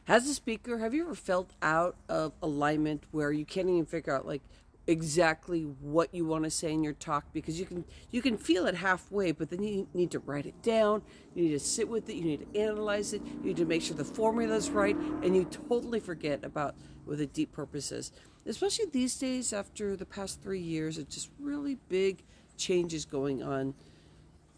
As a speaker, have you ever felt out of alignment where you can't even figure out like exactly what you want to say in your talk because you can feel it halfway, but then you need to write it down, you need to sit with it, you need to analyze it, you need to make sure the formula is right, and you totally forget about what the deep purpose is. Especially these days after the past 3 years, it's just really big changes going on,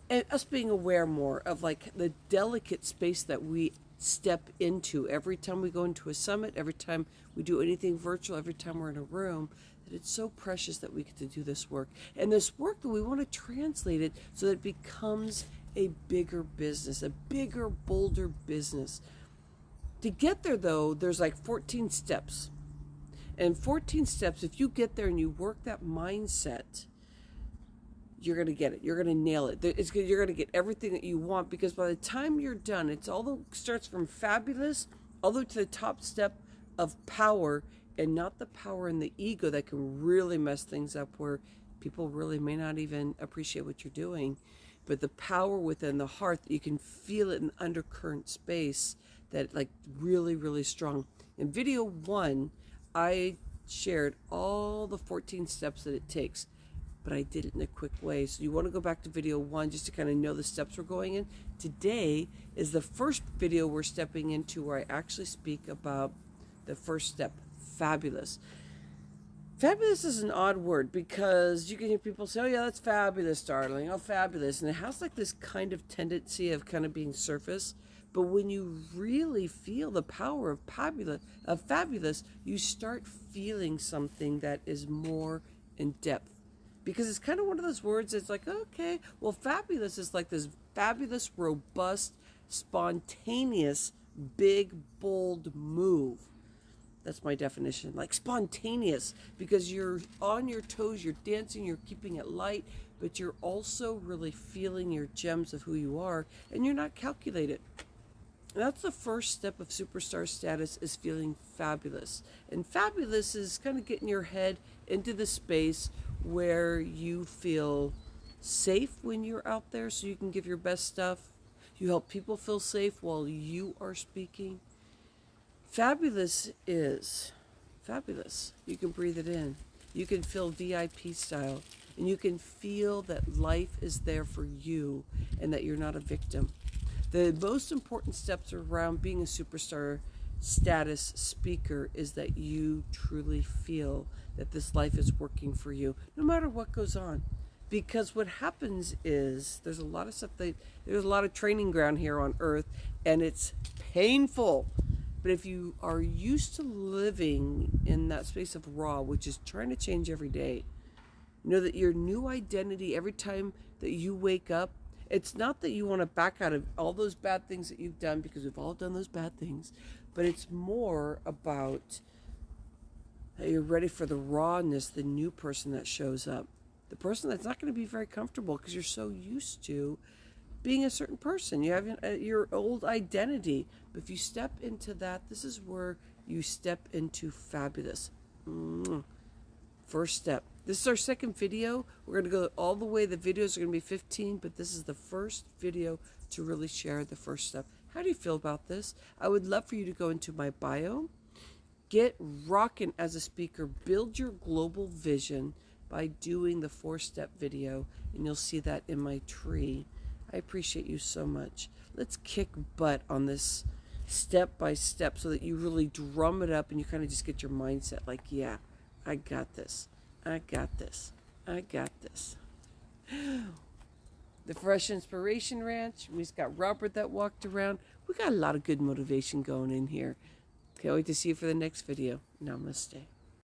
and us being aware more of like the delicate space that we step into every time we go into a summit, every time we do anything virtual, every time we're in a room, that it's so precious that we get to do this work. And this work that we want to translate it so that it becomes a bigger business, a bigger, bolder business. To get there though, there's like 14 steps. And 14 steps, if you get there and you work that mindset, you're going to get it. You're going to nail it. You're going to get everything that you want, because by the time you're done, starts from fabulous all the way to the top step of power, and not the power in the ego that can really mess things up, where people really may not even appreciate what you're doing, but the power within the heart that you can feel it in undercurrent space, that like really, really strong. In video 1, I shared all the 14 steps that it takes, but I did it in a quick way. So you want to go back to video 1 just to kind of know the steps we're going in. Today is the first video we're stepping into where I actually speak about the first step, fabulous. Fabulous is an odd word because you can hear people say, oh yeah, that's fabulous, darling. Oh, fabulous. And it has like this kind of tendency of kind of being surface. But when you really feel the power of fabulous, you start feeling something that is more in depth. Because it's kind of one of those words that's like, okay, well, fabulous is like this fabulous, robust, spontaneous, big, bold move. That's my definition. Like spontaneous, because you're on your toes, you're dancing, you're keeping it light, but you're also really feeling your gems of who you are, and you're not calculated. That's the first step of superstar status, is feeling fabulous. And fabulous is kind of getting your head into the space where you feel safe when you're out there, so you can give your best stuff. You help people feel safe while you are speaking. Fabulous is fabulous. You can breathe it in. You can feel VIP style. And you can feel that life is there for you and that you're not a victim. The most important steps around being a superstar status speaker is that you truly feel that this life is working for you, no matter what goes on. Because what happens is there's a lot of training ground here on earth, and it's painful. But if you are used to living in that space of raw, which is trying to change every day, know that your new identity every time that you wake up, it's not that you want to back out of all those bad things that you've done, because we've all done those bad things, but it's more about that you're ready for the rawness, the new person that shows up. The person that's not going to be very comfortable because you're so used to being a certain person. You have your old identity. But if you step into that, this is where you step into fabulous. First step. This is our second video. We're going to go all the way. The videos are going to be 15, but this is the first video to really share the first step. How do you feel about this? I would love for you to go into my bio. Get rocking as a speaker. Build your global vision by doing the 4-step video, and you'll see that in my tree. I appreciate you so much. Let's kick butt on this step by step so that you really drum it up and you kind of just get your mindset like, yeah, I got this. I got this. I got this. The Fresh Inspiration Ranch. We've got Robert that walked around. We got a lot of good motivation going in here. Can't wait to see you for the next video. Namaste.